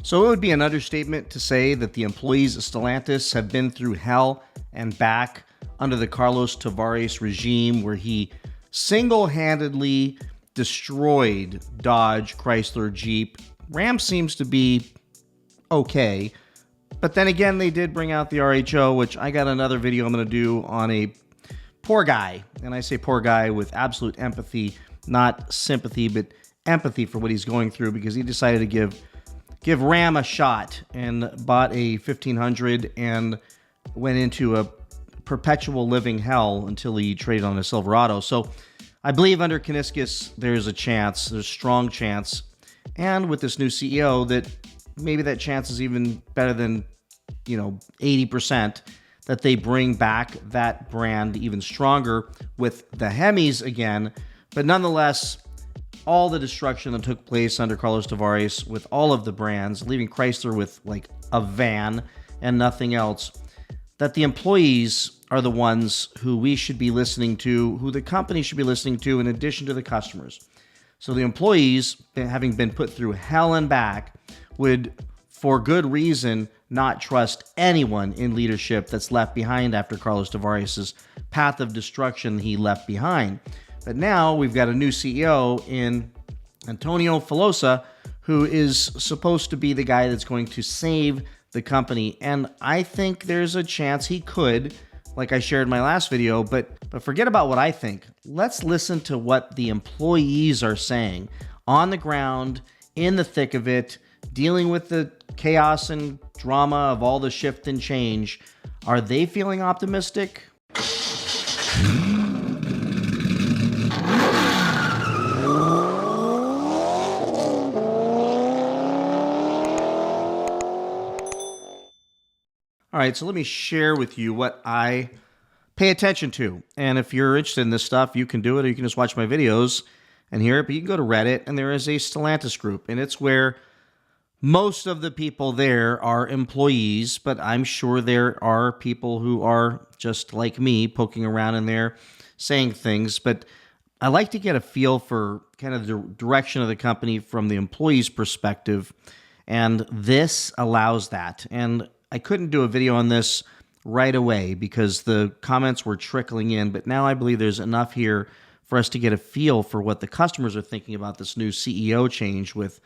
So it would be an understatement to say that the employees of Stellantis have been through hell and back under the Carlos Tavares regime, where he single-handedly destroyed Dodge, Chrysler, Jeep. Ram seems to be okay, but then again, they did bring out the RHO, which I got another video I'm going to do on a poor guy. And I say poor guy with absolute empathy, not sympathy, but empathy for what he's going through, because he decided to give Ram a shot and bought a 1500 and went into a perpetual living hell until he traded on a Silverado. So I believe under Kuniskis, there's a chance, there's a strong chance. And with this new CEO, that maybe that chance is even better than, 80%, that they bring back that brand even stronger with the Hemis again. But nonetheless, all the destruction that took place under Carlos Tavares with all of the brands, leaving Chrysler with like a van and nothing else, that the employees are the ones who we should be listening to, who the company should be listening to, in addition to the customers. So the employees, having been put through hell and back, would, for good reason, not trust anyone in leadership that's left behind after Carlos Tavares' path of destruction he left behind. But now we've got a new CEO in Antonio Filosa, who is supposed to be the guy that's going to save the company. And I think there's a chance he could, like I shared in my last video, but forget about what I think. Let's listen to what the employees are saying on the ground, in the thick of it, dealing with the chaos and drama of all the shift and change. Are they feeling optimistic? All right, so let me share with you what I pay attention to. And if you're interested in this stuff, you can do it, or you can just watch my videos and hear it. But you can go to Reddit, and there is a Stellantis group, and it's where most of the people there are employees, but I'm sure there are people who are just like me poking around in there saying things. But I like to get a feel for kind of the direction of the company from the employees' perspective, and this allows that. And I couldn't do a video on this right away because the comments were trickling in, but now I believe there's enough here for us to get a feel for what the customers are thinking about this new CEO change with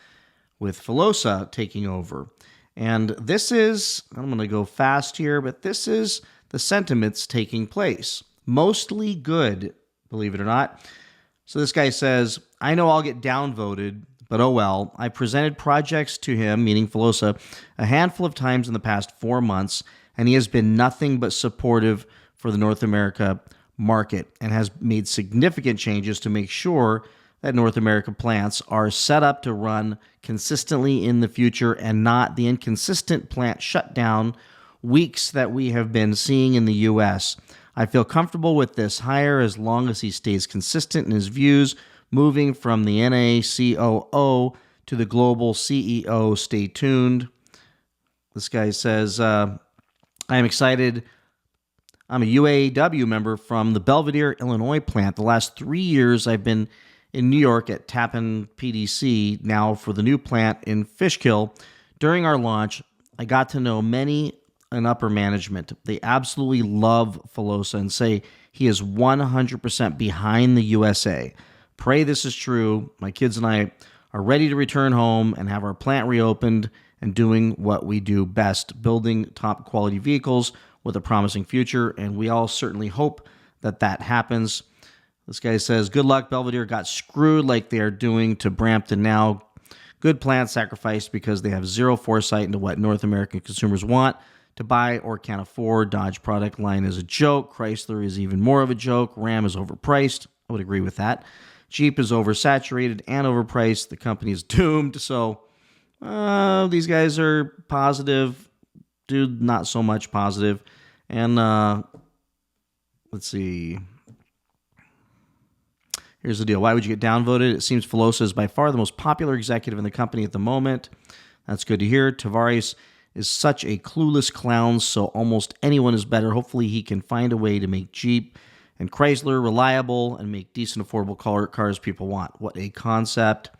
Filosa taking over. And this is, I'm going to go fast here, but this is the sentiments taking place. Mostly good, believe it or not. So this guy says, I know I'll get downvoted, but oh well. I presented projects to him, meaning Filosa, a handful of times in the past 4 months, and he has been nothing but supportive for the North America market and has made significant changes to make sure that North America plants are set up to run consistently in the future and not the inconsistent plant shutdown weeks that we have been seeing in the U.S. I feel comfortable with this hire as long as he stays consistent in his views, moving from the NACOO to the global CEO. Stay tuned. This guy says, I am excited. I'm a UAW member from the Belvidere, Illinois plant. The last 3 years I've been in New York at Tappan PDC, now for the new plant in Fishkill. During our launch, I got to know many in upper management. They absolutely love Filosa and say he is 100% behind the USA. Pray this is true. My kids and I are ready to return home and have our plant reopened and doing what we do best, building top quality vehicles with a promising future, and we all certainly hope that that happens. This guy says, good luck. Belvidere got screwed like they are doing to Brampton now. Good plant sacrificed because they have zero foresight into what North American consumers want to buy or can't afford. Dodge product line is a joke. Chrysler is even more of a joke. Ram is overpriced. I would agree with that. Jeep is oversaturated and overpriced. The company is doomed. So these guys are positive. Dude, not so much positive. And let's see. Here's the deal. Why would you get downvoted? It seems Filosa is by far the most popular executive in the company at the moment. That's good to hear. Tavares is such a clueless clown, so almost anyone is better. Hopefully he can find a way to make Jeep and Chrysler reliable and make decent, affordable cars people want. What a concept.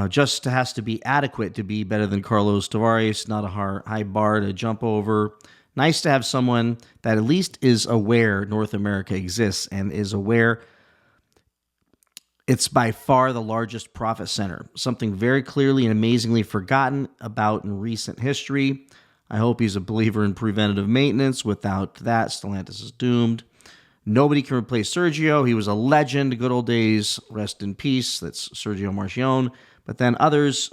Just has to be adequate to be better than Carlos Tavares, not a high bar to jump over. Nice to have someone that at least is aware North America exists and is aware it's by far the largest profit center, something very clearly and amazingly forgotten about in recent history. I hope he's a believer in preventative maintenance. Without that, Stellantis is doomed. Nobody can replace Sergio. He was a legend, good old days, rest in peace. That's Sergio Marchionne. But then others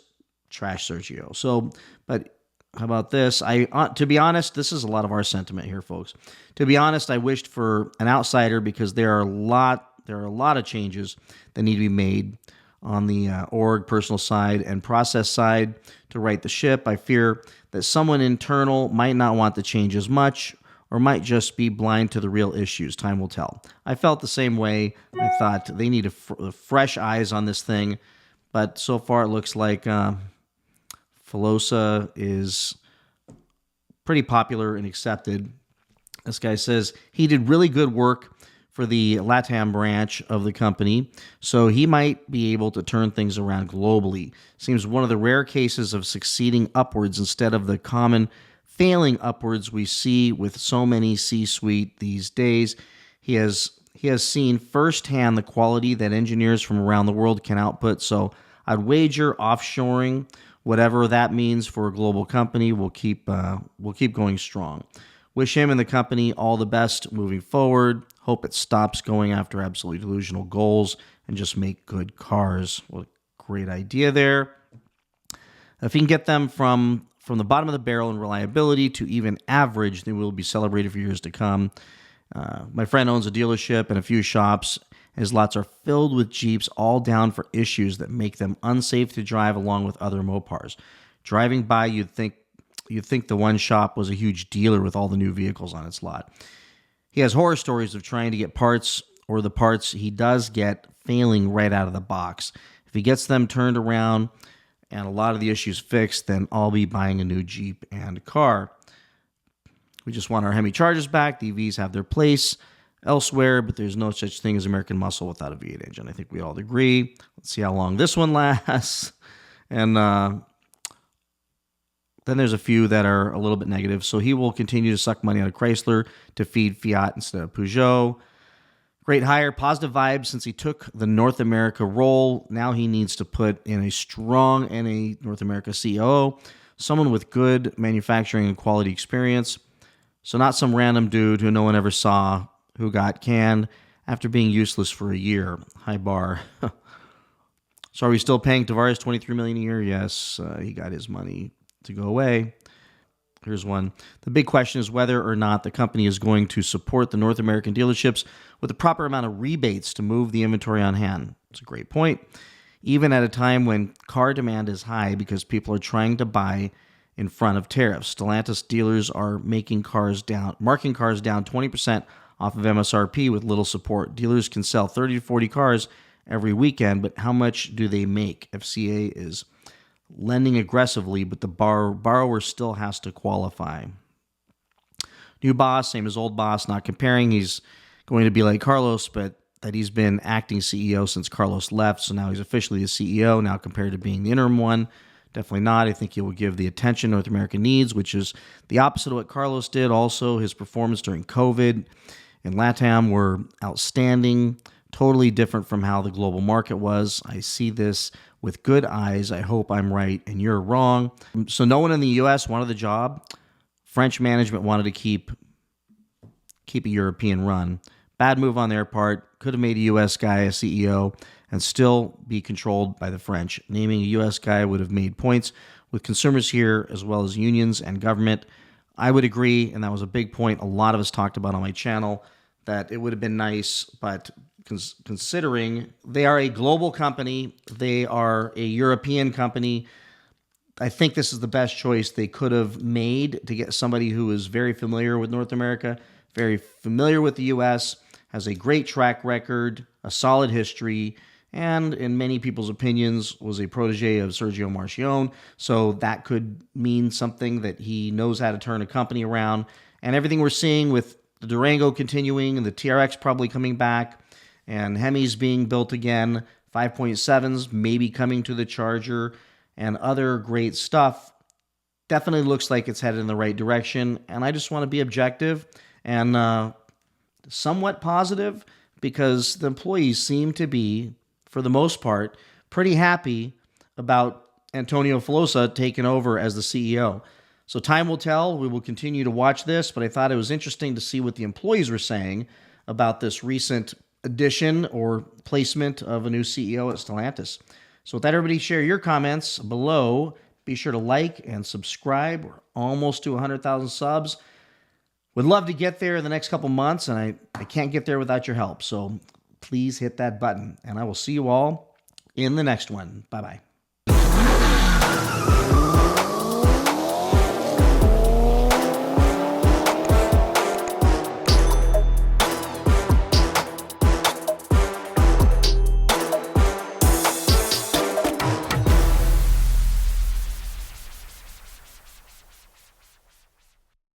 trash Sergio. So, but how about this? To be honest, this is a lot of our sentiment here, folks. To be honest, I wished for an outsider because there are a lot of changes that need to be made on the org, personal side, and process side to right the ship. I fear that someone internal might not want the change as much or might just be blind to the real issues. Time will tell. I felt the same way. I thought they need fresh eyes on this thing, but so far it looks like Filosa is pretty popular and accepted. This guy says he did really good work for the LATAM branch of the company, so he might be able to turn things around globally. Seems one of the rare cases of succeeding upwards instead of the common failing upwards we see with so many C-suite these days. He has seen firsthand the quality that engineers from around the world can output, so I'd wager offshoring, whatever that means for a global company, will keep going strong. Wish him and the company all the best moving forward. Hope it stops going after absolutely delusional goals and just make good cars. What a great idea there. If he can get them from the bottom of the barrel in reliability to even average, they will be celebrated for years to come. My friend owns a dealership and a few shops. His lots are filled with Jeeps, all down for issues that make them unsafe to drive along with other Mopars. Driving by, you'd think the one shop was a huge dealer with all the new vehicles on its lot. He has horror stories of trying to get parts, or the parts he does get failing right out of the box. If he gets them turned around and a lot of the issues fixed, then I'll be buying a new Jeep and car. We just want our Hemi Chargers back. The EVs have their place elsewhere, but there's no such thing as American muscle without a V8 engine. I think we all agree. Let's see how long this one lasts. And then there's a few that are a little bit negative. So he will continue to suck money out of Chrysler to feed Fiat instead of Peugeot. Great hire, positive vibes since he took the North America role. Now he needs to put in a strong NA North America CEO, someone with good manufacturing and quality experience. So not some random dude who no one ever saw who got canned after being useless for a year. High bar. So are we still paying Tavares $23 million a year? Yes, he got his money to go away. Here's one. The big question is whether or not the company is going to support the North American dealerships with the proper amount of rebates to move the inventory on hand. It's a great point. Even at a time when car demand is high because people are trying to buy in front of tariffs. Stellantis dealers are marking cars down 20% off of MSRP with little support. Dealers can sell 30 to 40 cars every weekend, but how much do they make? FCA is lending aggressively, but the borrower still has to qualify. New boss, same as old boss, not comparing. He's going to be like Carlos, but that he's been acting CEO since Carlos left, so now he's officially the CEO, now compared to being the interim one. Definitely not. I think he will give the attention North America needs, which is the opposite of what Carlos did. Also, his performance during COVID and LATAM were outstanding, totally different from how the global market was. I see this with good eyes. I hope I'm right and you're wrong. So no one in the U.S. wanted the job. French management wanted to keep a European run. Bad move on their part. Could have made a U.S. guy a CEO and still be controlled by the French. Naming a U.S. guy would have made points with consumers here as well as unions and government. I would agree, and that was a big point a lot of us talked about on my channel, that it would have been nice, but considering they are a global company, they are a European company, I think this is the best choice they could have made to get somebody who is very familiar with North America, very familiar with the U.S., has a great track record, a solid history, and in many people's opinions was a protege of Sergio Marchionne. So that could mean something, that he knows how to turn a company around. And everything we're seeing with the Durango continuing and the TRX probably coming back and Hemis being built again, 5.7s maybe coming to the Charger, and other great stuff. Definitely looks like it's headed in the right direction, and I just want to be objective and somewhat positive because the employees seem to be, for the most part, pretty happy about Antonio Filosa taking over as the CEO. So time will tell. We will continue to watch this, but I thought it was interesting to see what the employees were saying about this recent addition or placement of a new CEO at Stellantis. So with that, everybody share your comments below. Be sure to like and subscribe. We're almost to 100,000 subs. Would love to get there in the next couple months, and I can't get there without your help. So please hit that button, and I will see you all in the next one. Bye-bye.